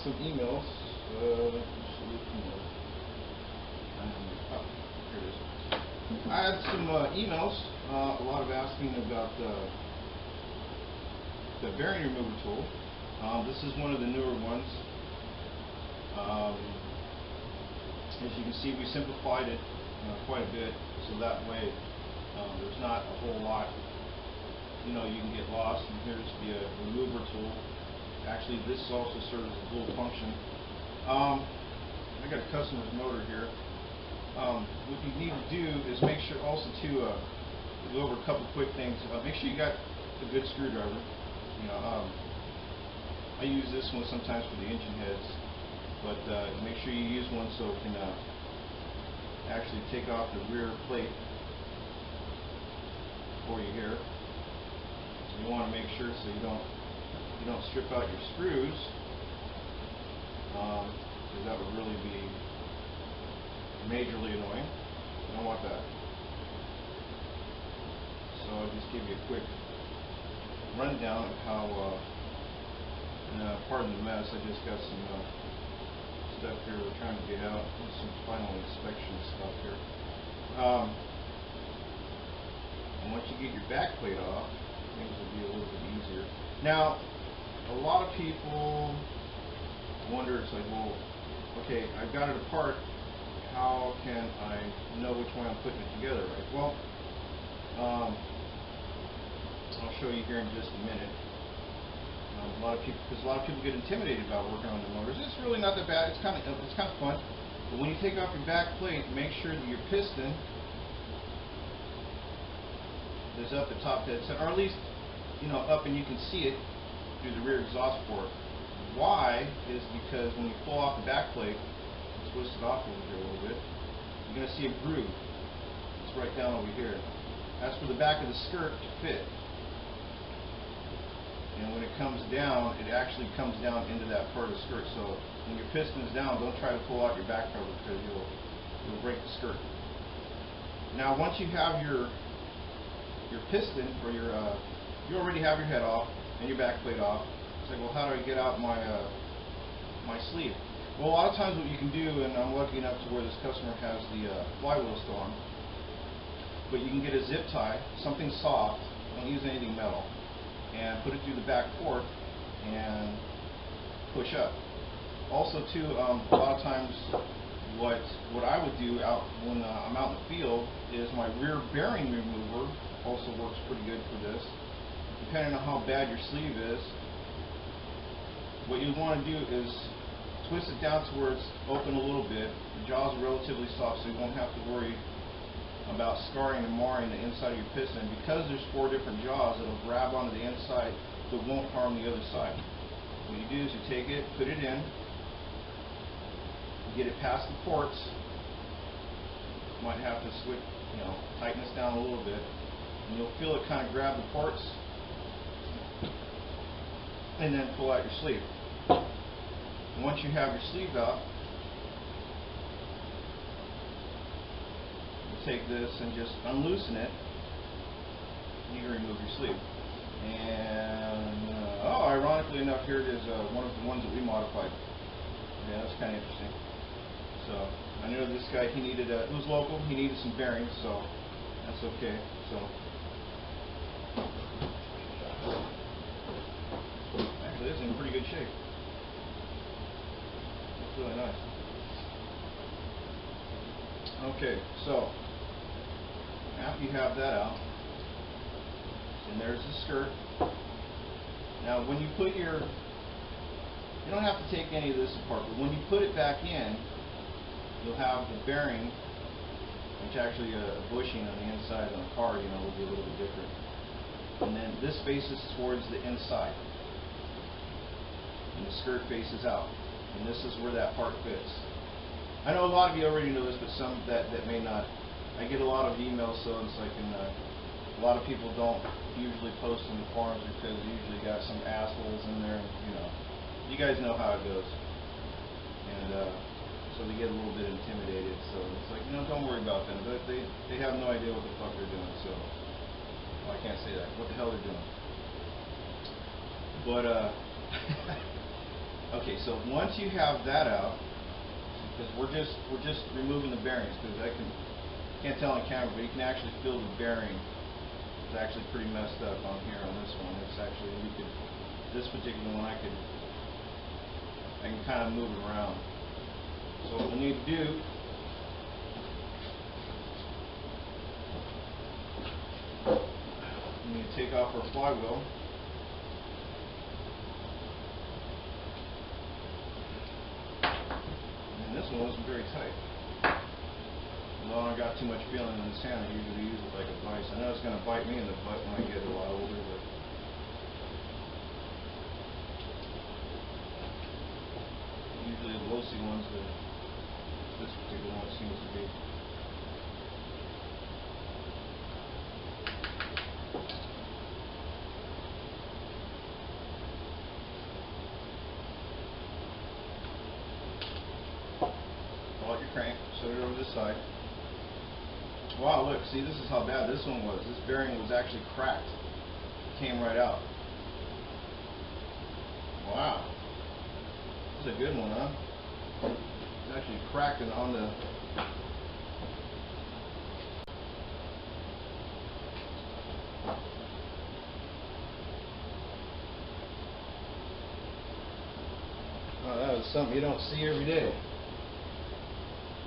some emails. Here it is. I had some emails, a lot of asking about the bearing remover tool. This is one of the newer ones. As you can see, we simplified it quite a bit, so that way there's not a whole lot. You know, you can get lost. And here's the remover tool. Actually, this also serves a dual function. I got a customer's motor here. What you need to do is make sure also to go over a couple quick things. Make sure you got a good screwdriver. You know, I use this one sometimes for the engine heads, but make sure you use one so it can actually take off the rear plate for you here. You want to make sure so you don't strip out your screws, because that would really be majorly annoying. You don't want that. So I'll just give you a quick rundown of how, pardon the mess, I just got some stuff here we're trying to get out, some final inspection stuff here. And once you get your back plate off, things will be a little bit easier. Now, a lot of people wonder, it's like, well, okay, I've got it apart, how can I know which one I'm putting it together right? Well, I'll show you here in just a minute. Because a lot of people get intimidated about working on the motors. It's really not that bad. It's kind of fun. But when you take off your back plate, make sure that your piston is up the top dead center, or at least, you know, up and you can see it through the rear exhaust port. Why is because when you pull off the back plate, twist it off over here a little bit, you're going to see a groove. It's right down over here. That's for the back of the skirt to fit. And when it comes down, it actually comes down into that part of the skirt. So when your piston is down, don't try to pull out your back cover because you'll break the skirt. Now, once you have your piston, or you already have your head off and your back plate off, it's like, well, how do I get out my sleeve? Well, a lot of times what you can do, and I'm lucky enough to where this customer has the flywheel still on, but you can get a zip tie, something soft, don't use anything metal, and put it through the back port and push up. Also, too, a lot of times what I would do out when I'm out in the field is my rear bearing remover also works pretty good for this. Depending on how bad your sleeve is, what you want to do is twist it down to where it's open a little bit. The jaws are relatively soft, so you won't have to worry about scarring and marring the inside of your piston. Because there's 4 different jaws, it'll grab onto the inside but won't harm the other side. What you do is you take it, put it in, get it past the ports. You might have to switch, tighten this down a little bit, and you'll feel it kind of grab the ports, and then pull out your sleeve. And once you have your sleeve out, you take this and just unloosen it, and you can remove your sleeve. And ironically enough, here it is, one of the ones that we modified. Yeah, that's kind of interesting. So I know this guy, he needed it was local, he needed some bearings, so that's okay. So actually, it's in pretty good shape. It's really nice. Okay, so after you have that out, and there's the skirt. Now, when you put you don't have to take any of this apart, but when you put it back in, you'll have the bearing, which actually a bushing on the inside of the car, will be a little bit different. And then this faces towards the inside, and the skirt faces out, and this is where that part fits. I know a lot of you already know this, but some that may not. I get a lot of emails, so it's like, a lot of people don't usually post in the forums because you usually got some assholes in there, and you guys know how it goes. And so they get a little bit intimidated. So it's like, don't worry about them. They have no idea what the fuck they're doing. So I can't say that. What the hell they're doing? But okay. so once you have that out, because we're just removing the bearings, because can't tell on camera, but you can actually feel the bearing is actually pretty messed up on here on this one. It's actually, this particular one I can kind of move it around. So what we need to do, we need to take off our flywheel. And this one wasn't very tight. Although I got too much feeling in this hand, I usually use it like a vice. I know it's going to bite me in the butt when I get a lot older, but usually the low-C ones, but this particular one seems to be. Pull out your crank, set it over this side. Wow, look, see, this is how bad this one was. This bearing was actually cracked. It came right out. Wow. This is a good one, huh? It's actually cracking on the... Oh, that was something you don't see every day.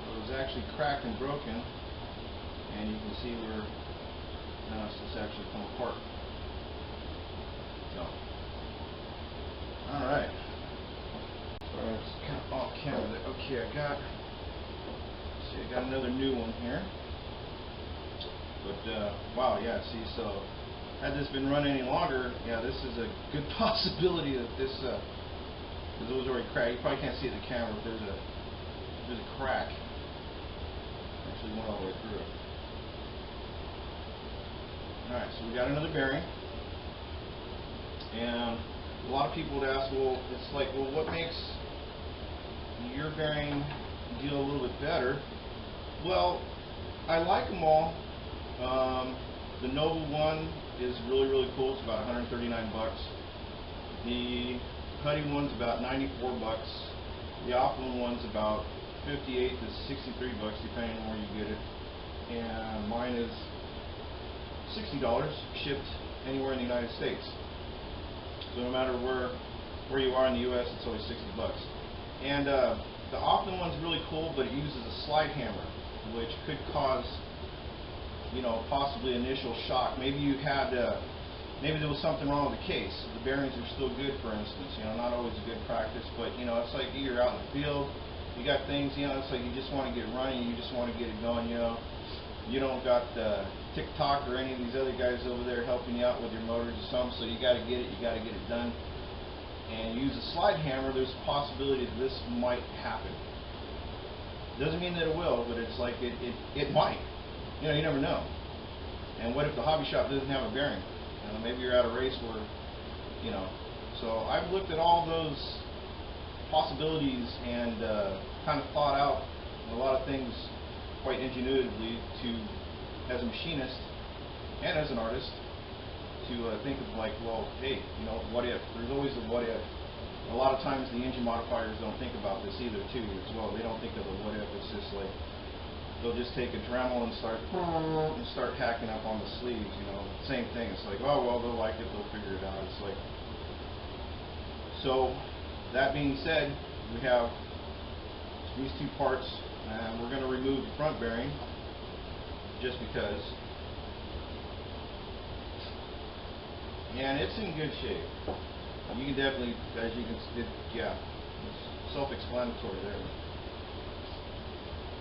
It was actually cracked and broken. And you can see where now it's just actually come apart. So, all right. Sorry, it's kind of off camera there. Okay, I got another new one here. But wow, yeah. See, so had this been running any longer, yeah, this is a good possibility that this, because it was already cracked. You probably can't see it in the camera, but there's a crack. Actually went all the way through it. Alright, so we got another bearing, and a lot of people would ask, well, it's like, well, what makes your bearing deal a little bit better? Well, I like them all. The Nova one is really, really cool. It's about 139 bucks. The Heli one's about 94 bucks. The Optimum one's about 58 to 63 bucks, depending on where you get it. And mine is $60 shipped anywhere in the United States. So no matter where you are in the U.S., it's always 60 bucks. And the Optimum one's really cool, but it uses a slide hammer, which could cause, you know, possibly initial shock. Maybe you had, maybe there was something wrong with the case. The bearings are still good, for instance. You know, not always a good practice, but you know, it's like you're out in the field, you got things, you know, it's like you just want to get running, you just want to get it going, you know. You don't got TikTok or any of these other guys over there helping you out with your motors or something, so you got to get it, done. And use a slide hammer, there's a possibility that this might happen. Doesn't mean that it will, but it's like it might. You know, you never know. And what if the hobby shop doesn't have a bearing? You know, maybe you're at a race where, you know. So I've looked at all those possibilities and kind of thought out a lot of things quite ingenuitively as a machinist and as an artist to think of, like, well, hey, you know, what if? There's always a what if. A lot of times the engine modifiers don't think about this either too as well. They don't think of the what if. It's just like they'll just take a Dremel and start hacking up on the sleeves, you know. Same thing. It's like, oh well, they'll like it, they'll figure it out. It's like, so that being said, we have these two parts, and we're going to remove the front bearing just because. And it's in good shape. You can definitely, as you can see, yeah, it's self-explanatory there.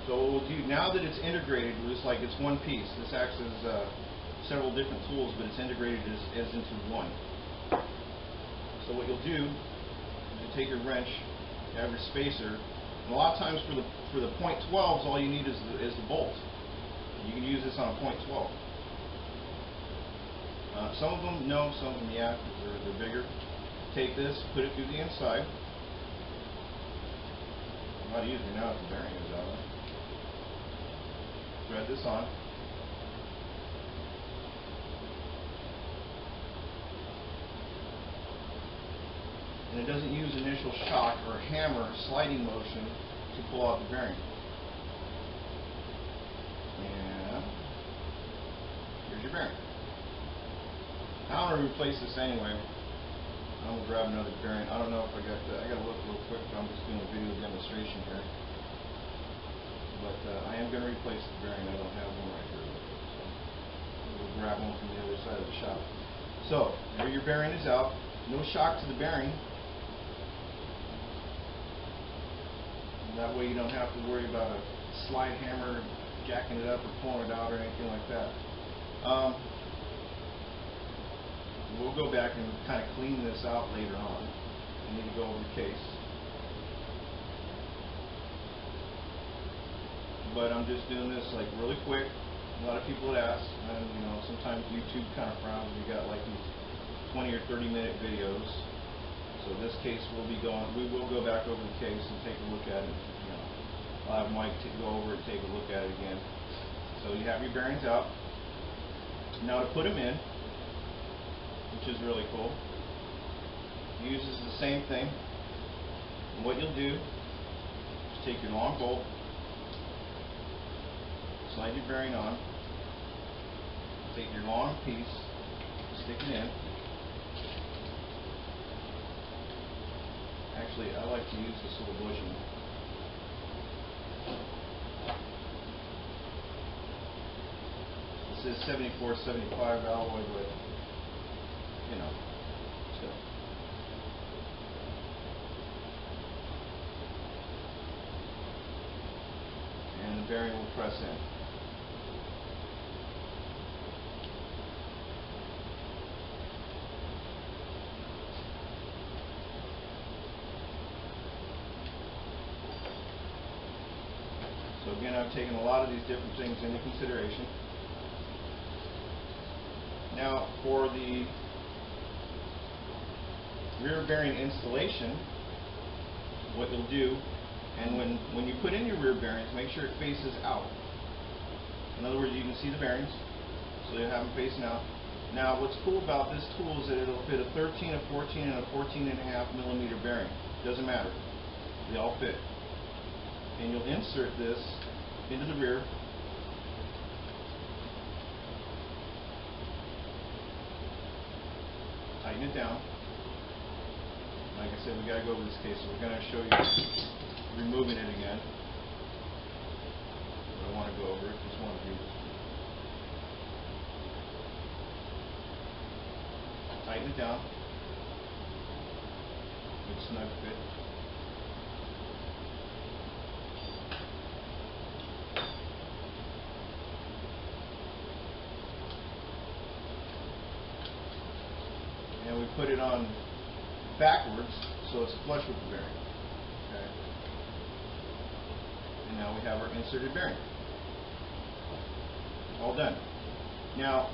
So what we'll do, now that it's integrated, it's like it's one piece. This acts as several different tools, but it's integrated as into one. So what you'll do is you take your wrench, you have your spacer, and a lot of times for the .12s, all you need is the bolt. You can use this on a .12. Some of them, no, some of them, yeah, because they're bigger. Take this, put it through the inside. A lot easier now if the bearing is out. Thread this on. And it doesn't use initial initial shock or hammer sliding motion to pull out the bearing. And here's your bearing. Now I'm going to replace this anyway. I'm going to grab another bearing. I don't know if I got to look real quick, but I'm just doing a video demonstration here. But I am going to replace the bearing. I don't have one right here. So we'll grab one from the other side of the shop. So there your bearing is out. No shock to the bearing. And that way you don't have to worry about a slide hammer jacking it up or pulling it out or anything like that. We'll go back and kind of clean this out later on. I need to go over the case. But I'm just doing this like really quick. A lot of people would ask, and you know, sometimes YouTube kind of frowns if you got like these 20 or 30 minute videos. So this case we will go back over the case and take a look at it. You know, I'll have Mike go over and take a look at it again. So you have your bearings out. Now to put them in, which is really cool, uses the same thing. And what you'll do is take your long bolt, slide your bearing on, take your long piece, stick it in. Actually, I like to use this little bushing. This is 74-75 alloy, but you know, still. And the bearing will press in. So again, I've taken a lot of these different things into consideration. Now for the rear bearing installation, what you'll do, and when you put in your rear bearings, make sure it faces out. In other words, you can see the bearings, so you'll have them facing out. Now what's cool about this tool is that it'll fit a 13, a 14, and a 14.5 millimeter bearing. Doesn't matter. They all fit. And you'll insert this into the rear. Tighten it down. Like I said, we got to go over this case, so we're going to show you removing it again. I don't want to go over it, just want to do this. Tighten it down. Good snug fit. And we put it on backwards so it's flush with the bearing. Okay. And now we have our inserted bearing. All done. Now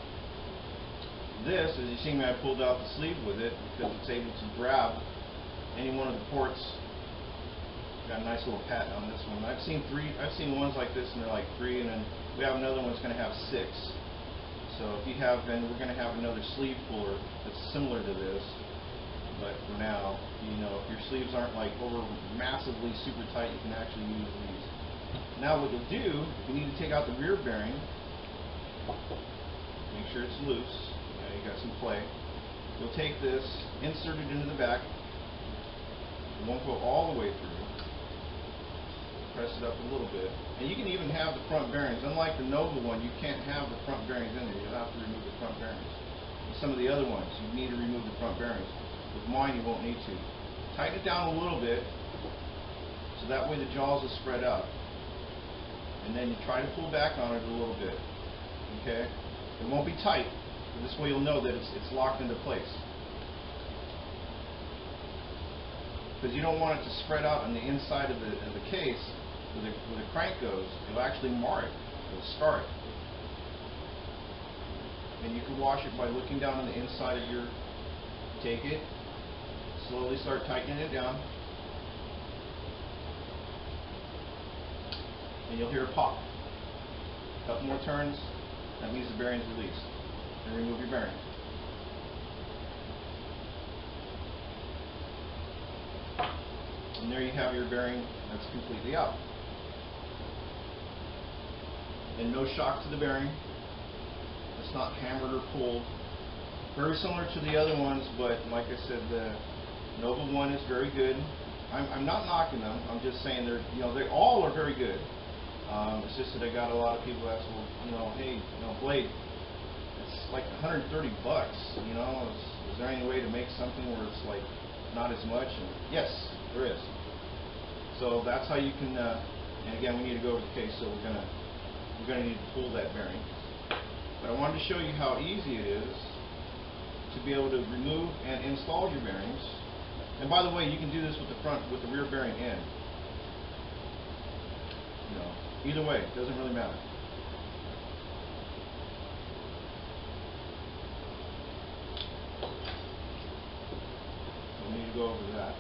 this, as you see me, I pulled out the sleeve with it because it's able to grab any one of the ports. Got a nice little patent on this one. I've seen ones like this and they're like 3, and then we have another one that's going to have 6. So if you have, then we're going to have another sleeve puller that's similar to this. But for now, you know, if your sleeves aren't like over massively super tight, you can actually use these. Now what you'll do, if you need to take out the rear bearing, make sure it's loose. You got some play. You'll take this, insert it into the back. It won't go all the way through. Press it up a little bit. And you can even have the front bearings. Unlike the Nova one, you can't have the front bearings in there. You'll have to remove the front bearings. With some of the other ones, you need to remove the front bearings. With mine, you won't need to. Tighten it down a little bit, so that way the jaws will spread out. And then you try to pull back on it a little bit. Okay? It won't be tight, but this way you'll know that it's locked into place. Because you don't want it to spread out on the inside of the case where the crank goes. It'll actually mar it. It'll scar it. And you can wash it by looking down on the inside of your... Take it, slowly start tightening it down, and you'll hear a pop. A couple more turns, that means the bearing's released. And remove your bearing. And there you have your bearing that's completely out. And no shock to the bearing. It's not hammered or pulled. Very similar to the other ones, but like I said, the Nova 1 is very good. I'm not knocking them. I'm just saying they all are very good. It's just that I got a lot of people ask, well, hey, blade, it's like 130 bucks. Is there any way to make something where it's like not as much? And yes, there is. So that's how you can. And again, we need to go over the case, so we're gonna need to pull that bearing. But I wanted to show you how easy it is to be able to remove and install your bearings. And by the way, you can do this with the rear bearing end. Either way, it doesn't really matter. So we need to go over that.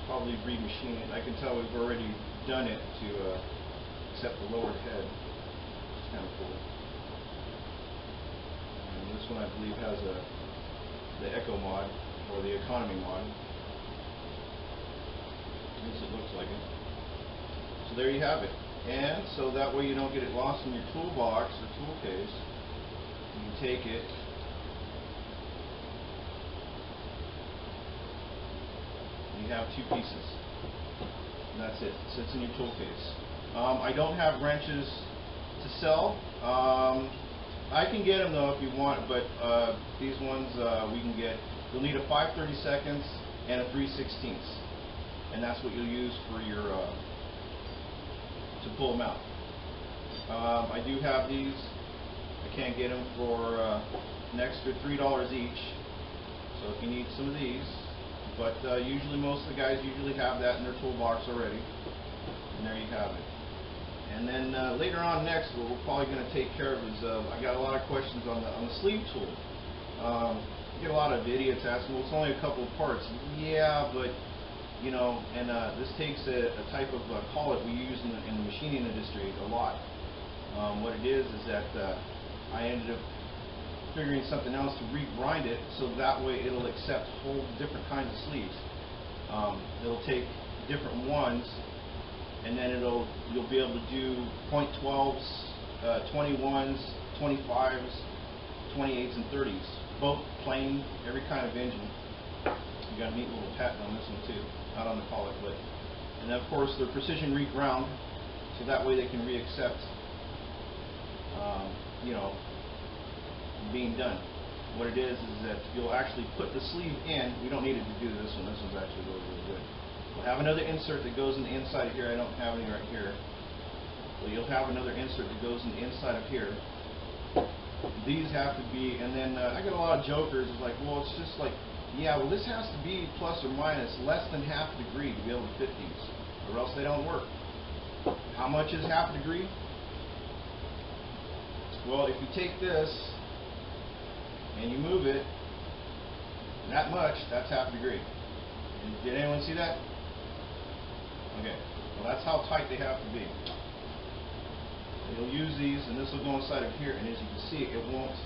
Probably remachine it. I can tell we've already done it to except the lowered head. It's kind of cool. And this one I believe has the Eco mod or the economy mod. At least it looks like it. So there you have it. And so that way you don't get it lost in your toolbox or tool case. You can take it, and you have two pieces. And that's it. It sits in your tool case. I don't have wrenches to sell. I can get them though if you want, but these ones we can get. You'll need a 5/32 and a 3/16, and that's what you'll use for your to pull them out. I do have these. I can't get them for an extra $3 each. So if you need some of these, but usually most of the guys usually have that in their toolbox already. And there you have it. And then later on next, what we're probably going to take care of is I got a lot of questions on the sleeve tool. I get a lot of idiots asking, well, it's only a couple of parts. Yeah, but and this takes a type of collet we use in the machining industry a lot. What it is that I ended up figuring something else to regrind it so that way it'll accept whole different kinds of sleeves. It'll take different ones, and then you'll be able to do .12s, 21s, 25s, 28s, and 30s. Both plain, every kind of engine. You got a neat little patent on this one too, not on the collet, but and then of course they're precision reground, so that way they can reaccept, being done. What it is that you'll actually put the sleeve in. We don't need it to do this one. This one's actually really, really good. We'll have another insert that goes in the inside of here. I don't have any right here. But you'll have another insert that goes in the inside of here. These have to be, and then I get a lot of jokers. It's like, well, it's just like, yeah, well, this has to be plus or minus less than half a degree to be able to fit these, or else they don't work. How much is half a degree? Well, if you take this and you move it that much, that's half a degree. Did anyone see that? Okay. Well, that's how tight they have to be. You'll use these, and this will go inside of here, and as you can see, it won't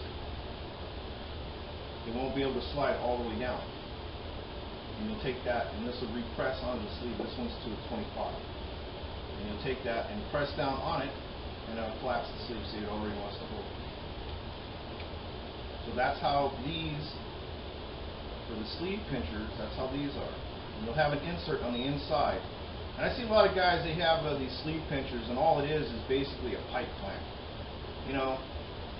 be able to slide all the way down. And you'll take that, and this will repress onto the sleeve. This one's to a 25. And you'll take that and press down on it, and it'll collapse the sleeve. See, it already wants to hold. So that's how these, for the sleeve pinchers, that's how these are. And you'll have an insert on the inside. And I see a lot of guys, they have these sleeve pinchers, and all it is basically a pipe clamp.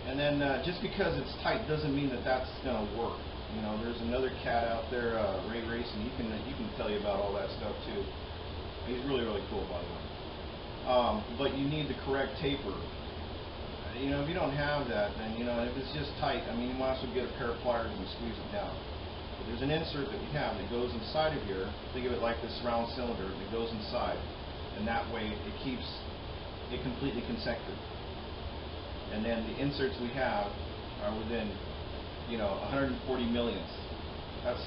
And then just because it's tight doesn't mean that that's going to work. There's another cat out there, Ray Racing. He can tell you about all that stuff too. He's really, really cool, by the way. But you need the correct taper. If you don't have that, then if it's just tight, you might as well get a pair of pliers and squeeze it down. But there's an insert that we have that goes inside of here. Think of it like this round cylinder that goes inside, and that way it keeps it completely concentric. And then the inserts we have are within 140 millionths. That's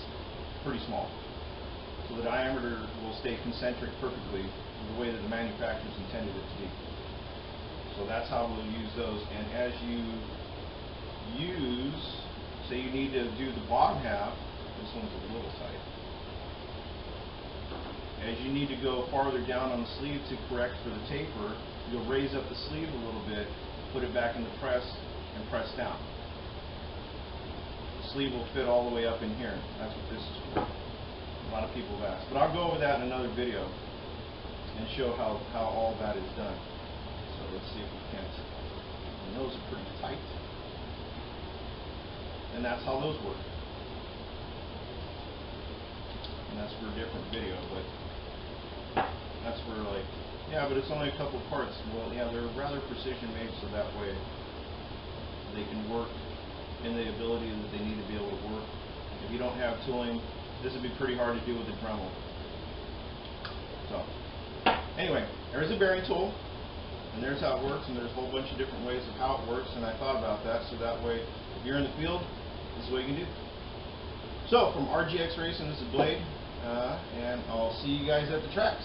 pretty small. So the diameter will stay concentric perfectly the way that the manufacturers intended it to be. So that's how we'll use those. And as you use, say you need to do the bottom half, this one's a little tight. as you need to go farther down on the sleeve to correct for the taper, you'll raise up the sleeve a little bit, put it back in the press, and press down. The sleeve will fit all the way up in here. That's what this is for. A lot of people have asked. But I'll go over that in another video and show how all that is done. So let's see if we can't. And those are pretty tight. And that's how those work. And that's for a different video, but that's where, like, yeah, but it's only a couple parts. Well, yeah, they're rather precision made, so that way they can work in the ability that they need to be able to work. If you don't have tooling, this would be pretty hard to do with a Dremel. So, anyway, there's a bearing tool, and there's how it works, and there's a whole bunch of different ways of how it works, and I thought about that, so that way, if you're in the field, this is what you can do. So, from RGX Racing, this is Blade, and I'll see you guys at the tracks.